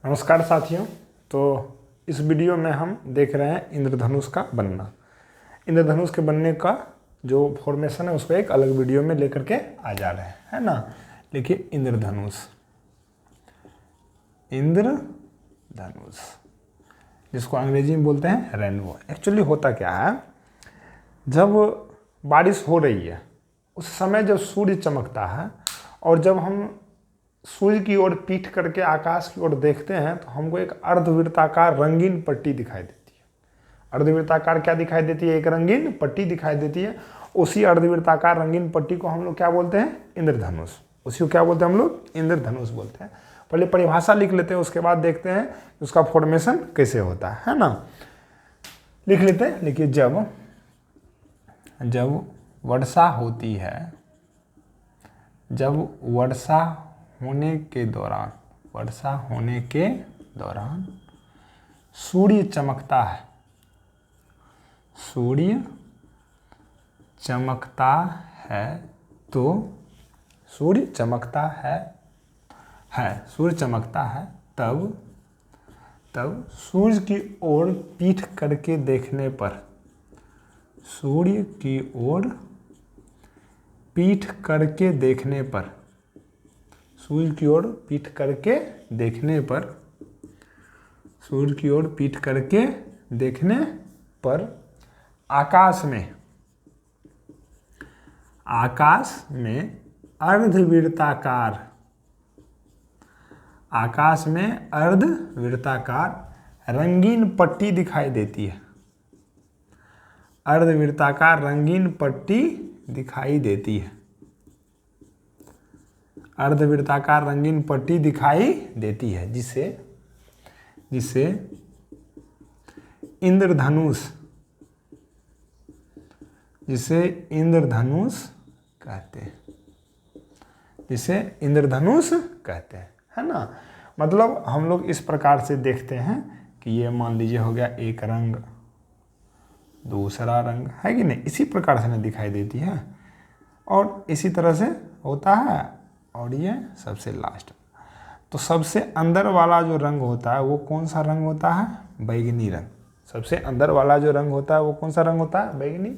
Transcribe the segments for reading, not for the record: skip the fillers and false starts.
नमस्कार साथियों। तो इस वीडियो में हम देख रहे हैं इंद्रधनुष का बनना। इंद्रधनुष के बनने का जो फॉर्मेशन है उसको एक अलग वीडियो में लेकर के आ जा रहे हैं, है ना। देखिए इंद्रधनुष, इंद्रधनुष जिसको अंग्रेजी में बोलते हैं रेनबो। एक्चुअली होता क्या है, जब बारिश हो रही है उस समय जब सूर्य चमकता है और जब हम सूर्य की ओर पीठ करके आकाश की ओर देखते हैं तो हमको एक अर्धवृत्ताकार रंगीन पट्टी दिखाई देती है। अर्धवृत्ताकार क्या दिखाई देती है? एक रंगीन पट्टी दिखाई देती है। उसी अर्धवृत्ताकार रंगीन पट्टी को हम लोग क्या बोलते हैं? इंद्रधनुष। उसी को क्या बोलते हैं हम लोग? इंद्रधनुष बोलते हैं। पहले परिभाषा लिख लेते हैं, उसके बाद देखते हैं उसका फॉर्मेशन कैसे होता है ना। लिख लेते हैं। लिखिए, जब वर्षा होती है, जब वर्षा होने के दौरान सूर्य चमकता है, सूर्य चमकता है तब सूर्य की ओर पीठ करके देखने पर, सूर्य की ओर पीठ करके देखने पर, सूर्य की ओर पीठ करके देखने पर, सूर्य की ओर पीठ करके देखने पर आकाश में अर्धवृत्ताकार रंगीन पट्टी दिखाई देती है। अर्धवृत्ताकार रंगीन पट्टी दिखाई देती है। अर्धवृत्ताकार रंगीन पट्टी दिखाई देती है जिसे इंद्रधनुष कहते हैं, है ना। मतलब हम लोग इस प्रकार से देखते हैं कि ये मान लीजिए हो गया एक रंग, दूसरा रंग, है कि नहीं। इसी प्रकार से ना दिखाई देती है और इसी तरह से होता है। और ये सबसे लास्ट, तो सबसे अंदर वाला जो रंग होता है वो कौन सा रंग होता है? बैगनी रंग। सबसे अंदर वाला जो रंग होता है वो कौन सा रंग होता है? बैगनी।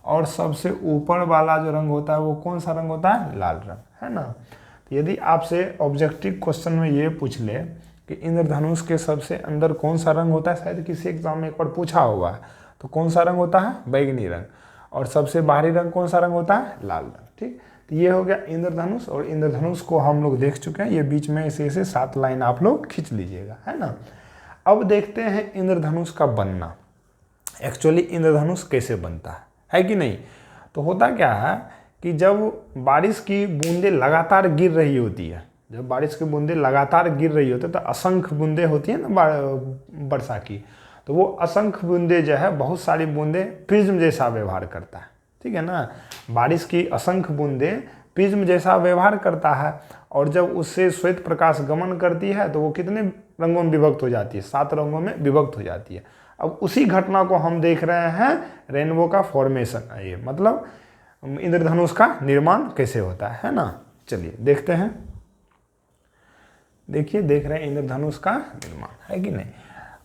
और सबसे ऊपर वाला जो रंग होता है वो कौन सा रंग होता है? लाल रंग, है ना। तो यदि आपसे ऑब्जेक्टिव क्वेश्चन में ये पूछ ले कि इंद्रधनुष के सबसे अंदर कौन सा रंग होता है, शायद किसी एग्जाम में एक बार पूछा हुआ है, तो कौन सा रंग होता है? बैगनी रंग। और सबसे बाहरी रंग कौन सा रंग होता है? लाल रंग। ठीक, तो ये हो गया इंद्रधनुष। और इंद्रधनुष को हम लोग देख चुके हैं। ये बीच में ऐसे 7 लाइन आप लोग खींच लीजिएगा, है ना। अब देखते हैं इंद्रधनुष का बनना। एक्चुअली इंद्रधनुष कैसे बनता है कि नहीं। तो होता क्या है कि जब बारिश की बूंदें लगातार गिर रही होती है, जब बारिश की बूंदें लगातार गिर रही होती है तो असंख्य बूंदें होती है ना वर्षा की, तो वो असंख्य बूंदें जो है, बहुत सारी बूंदें प्रिज्म जैसा व्यवहार करता है। ठीक है ना। बारिश की असंख्य बूंदें प्रिज्म जैसा व्यवहार करता है और जब उससे श्वेत प्रकाश गमन करती है तो वो कितने रंगों में विभक्त हो जाती है? 7 रंगों में विभक्त हो जाती है। अब उसी घटना को हम देख रहे हैं रेनबो का फॉर्मेशन, ये मतलब इंद्रधनुष का निर्माण कैसे होता है ना। चलिए देखते हैं। देखिए, देख रहे हैं इंद्रधनुष का निर्माण, है कि नहीं।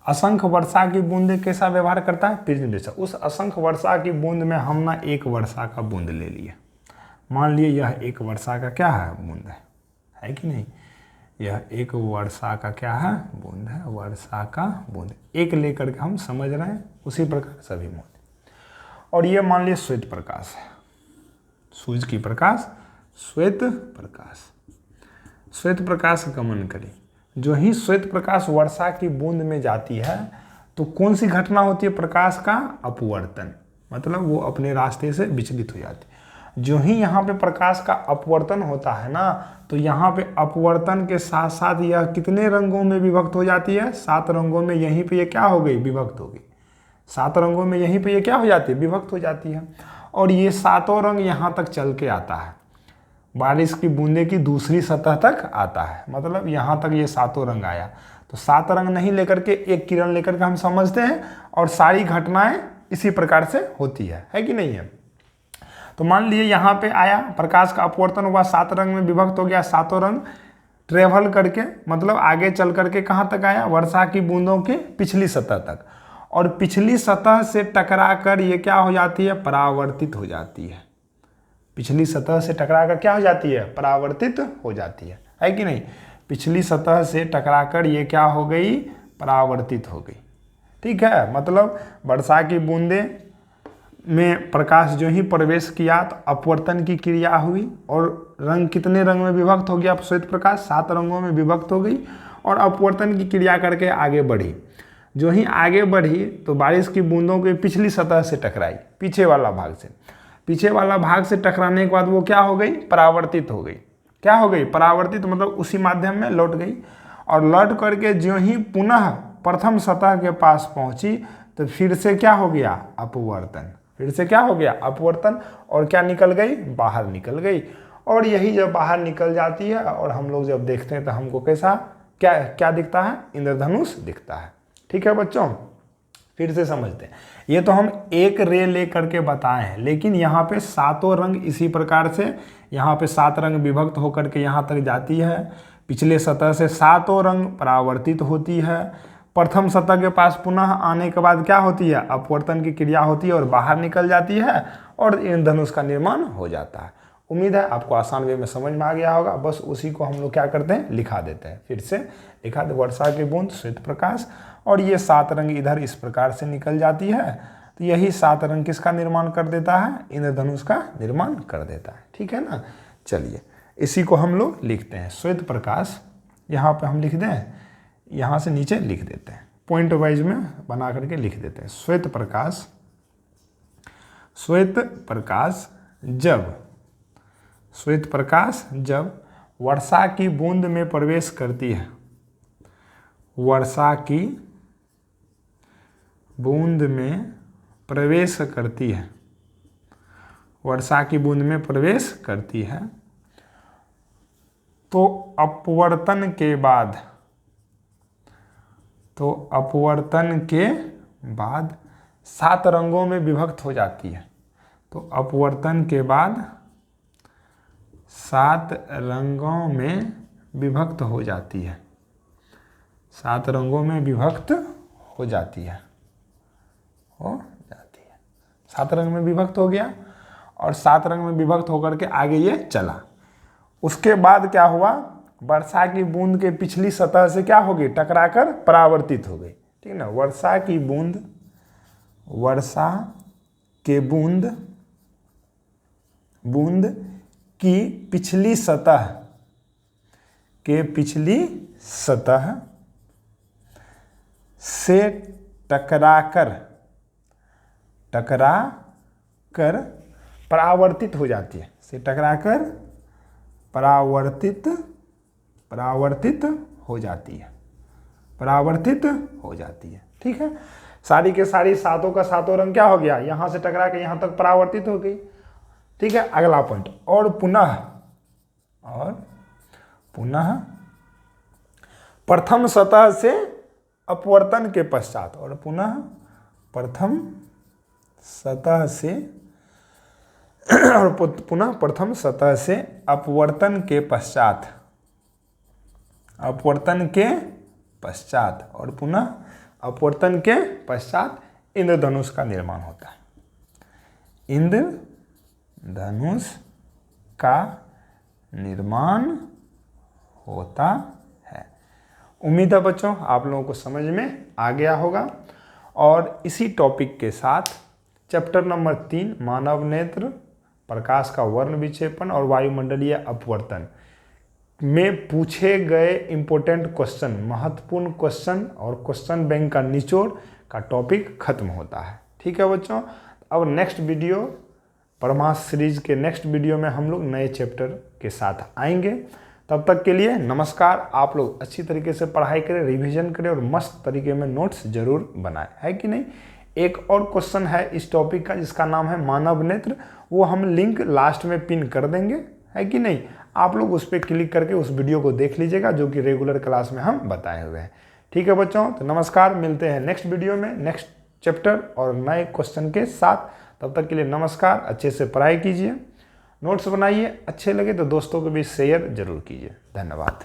असंख्य वर्षा की बूंदे कैसा व्यवहार करता है? प्रिज्म जैसा। उस असंख्य वर्षा की बूंद में हम ना एक वर्षा का बूंद ले लिए। मान लिए यह एक वर्षा का क्या है? बूंद है कि नहीं। यह एक वर्षा का क्या है? बूंद है। वर्षा का बूंद एक लेकर के हम समझ रहे हैं। उसी प्रकार सभी बूंद। और ये मान लिए श्वेत प्रकाश है, सूर्य की प्रकाश, श्वेत प्रकाश गमन करी। जो ही श्वेत प्रकाश वर्षा की बूंद में जाती है तो कौन सी घटना होती है? प्रकाश का अपवर्तन, मतलब वो अपने रास्ते से विचलित हो जाती है। जो ही यहाँ पे प्रकाश का अपवर्तन होता है ना, तो यहाँ पे अपवर्तन के साथ साथ यह कितने रंगों में विभक्त हो जाती है? 7 रंगों में। यहीं पे ये क्या हो गई? विभक्त हो गई। 7 रंगों में यहीं पे ये क्या हो जाती है? विभक्त हो जाती है। और ये 7 रंग यहाँ तक चल के आता है, बारिश की बूंदे की दूसरी सतह तक आता है। मतलब यहाँ तक ये 7 रंग आया। तो 7 रंग नहीं लेकर के एक किरण लेकर के हम समझते हैं और सारी घटनाएं इसी प्रकार से होती है कि नहीं है। तो मान लीजिए यहाँ पे आया, प्रकाश का अपवर्तन हुआ, 7 रंग में विभक्त हो गया, 7 रंग ट्रेवल करके मतलब आगे चल करके कहाँ तक आया, वर्षा की बूंदों के पिछली सतह तक, और पिछली सतह से टकरा कर ये क्या हो जाती है, परावर्तित हो जाती है। पिछली सतह से टकरा कर क्या हो जाती है, परावर्तित हो जाती है कि नहीं। पिछली सतह से टकरा कर ये क्या हो गई, परावर्तित हो गई। ठीक है, मतलब वर्षा की बूंदें में प्रकाश जो ही प्रवेश किया तो अपवर्तन की क्रिया हुई, और रंग कितने रंग में विभक्त हो गया, श्वेत प्रकाश 7 रंगों में विभक्त हो गई, और अपवर्तन की क्रिया करके आगे बढ़ी। जो ही आगे बढ़ी तो बारिश की बूंदों के पिछली सतह से टकराई, पीछे वाला भाग से। पीछे वाला भाग से टकराने के बाद वो क्या हो गई, परावर्तित हो गई। क्या हो गई, परावर्तित, मतलब उसी माध्यम में लौट गई, और लौट करके जो ही पुनः प्रथम सतह के पास पहुंची तो फिर से क्या हो गया, अपवर्तन। फिर से क्या हो गया, अपवर्तन, और क्या निकल गई, बाहर निकल गई। और यही जब बाहर निकल जाती है और हम लोग जब देखते हैं तो हमको कैसा क्या क्या दिखता है, इंद्रधनुष दिखता है। ठीक है बच्चों, फिर से समझते हैं। ये तो हम एक रे ले करके बताए हैं, लेकिन यहाँ पे 7 रंग इसी प्रकार से, यहाँ पे 7 रंग विभक्त होकर के यहाँ तक जाती है। पिछले सतह से 7 रंग परावर्तित होती है, प्रथम सतह के पास पुनः आने के बाद क्या होती है, अपवर्तन की क्रिया होती है और बाहर निकल जाती है, और इंद्रधनुष का निर्माण हो जाता है। उम्मीद है आपको आसान वे में समझ में आ गया होगा। बस उसी को हम लोग क्या करते हैं, लिखा देते हैं। फिर से लिखा दे, वर्षा की बूंद, श्वेत प्रकाश, और ये 7 रंग इधर इस प्रकार से निकल जाती है। तो यही 7 रंग किसका निर्माण कर देता है, इंद्रधनुष का निर्माण कर देता है। ठीक है ना, चलिए इसी को हम लोग लिखते हैं, श्वेत प्रकाश। यहाँ पे हम लिख दें, यहाँ से नीचे लिख देते हैं, पॉइंट वाइज में बना करके लिख देते हैं। श्वेत प्रकाश, श्वेत प्रकाश जब, श्वेत प्रकाश जब वर्षा की बूंद में प्रवेश करती है, वर्षा की बूंद में प्रवेश करती है, वर्षा की बूंद में प्रवेश करती है, तो अपवर्तन के बाद, तो अपवर्तन के बाद 7 रंगों में विभक्त हो जाती है। तो अपवर्तन के बाद 7 रंगों में विभक्त हो जाती है, 7 रंगों में विभक्त हो जाती है, हो जाती है। 7 रंग में विभक्त हो गया, और 7 रंग में विभक्त होकर के आगे ये चला। उसके बाद क्या हुआ, वर्षा की बूंद के पिछली सतह से क्या हो गई, टकराकर परावर्तित हो गई। ठीक है ना, वर्षा की बूंद, वर्षा के बूंद, बूंद की पिछली सतह के पिछली सतह से टकराकर, टकराकर परावर्तित हो जाती है, से टकराकर परावर्तित, परावर्तित हो जाती है, परावर्तित हो जाती है। ठीक है, सारी के सारी 7 का 7 रंग क्या हो गया, यहां से टकरा के यहां तक परावर्तित हो गई। ठीक है, अगला पॉइंट, और पुनः, और पुनः प्रथम सतह से अपवर्तन के पश्चात, और पुनः प्रथम सतह से और पुनः प्रथम सतह से अपवर्तन के पश्चात, अपवर्तन के पश्चात, और पुनः अपवर्तन के पश्चात इंद्रधनुष का निर्माण होता है, इंद्रधनुष का निर्माण होता है। उम्मीद है बच्चों आप लोगों को समझ में आ गया होगा। और इसी टॉपिक के साथ चैप्टर नंबर 3 मानव नेत्र, प्रकाश का वर्ण विक्षेपण और वायुमंडलीय अपवर्तन में पूछे गए इंपॉर्टेंट क्वेश्चन, महत्वपूर्ण क्वेश्चन और क्वेश्चन बैंक का निचोड़ का टॉपिक खत्म होता है। ठीक है बच्चों, अब नेक्स्ट वीडियो, परमार्थ सीरीज के नेक्स्ट वीडियो में हम लोग नए चैप्टर के साथ आएंगे। तब तक के लिए नमस्कार। आप लोग अच्छी तरीके से पढ़ाई करें, रिवीजन करें और मस्त तरीके में नोट्स जरूर बनाएं, है कि नहीं। एक और क्वेश्चन है इस टॉपिक का जिसका नाम है मानव नेत्र, वो हम लिंक लास्ट में पिन कर देंगे, है कि नहीं। आप लोग उस पर क्लिक करके उस वीडियो को देख लीजिएगा जो कि रेगुलर क्लास में हम बताए हुए हैं। ठीक है बच्चों, तो नमस्कार, मिलते हैं नेक्स्ट वीडियो में नेक्स्ट चैप्टर और नए क्वेश्चन के साथ। तब तक के लिए नमस्कार। अच्छे से पढ़ाई कीजिए, नोट्स बनाइए, अच्छे लगे तो दोस्तों के बीच शेयर जरूर कीजिए। धन्यवाद।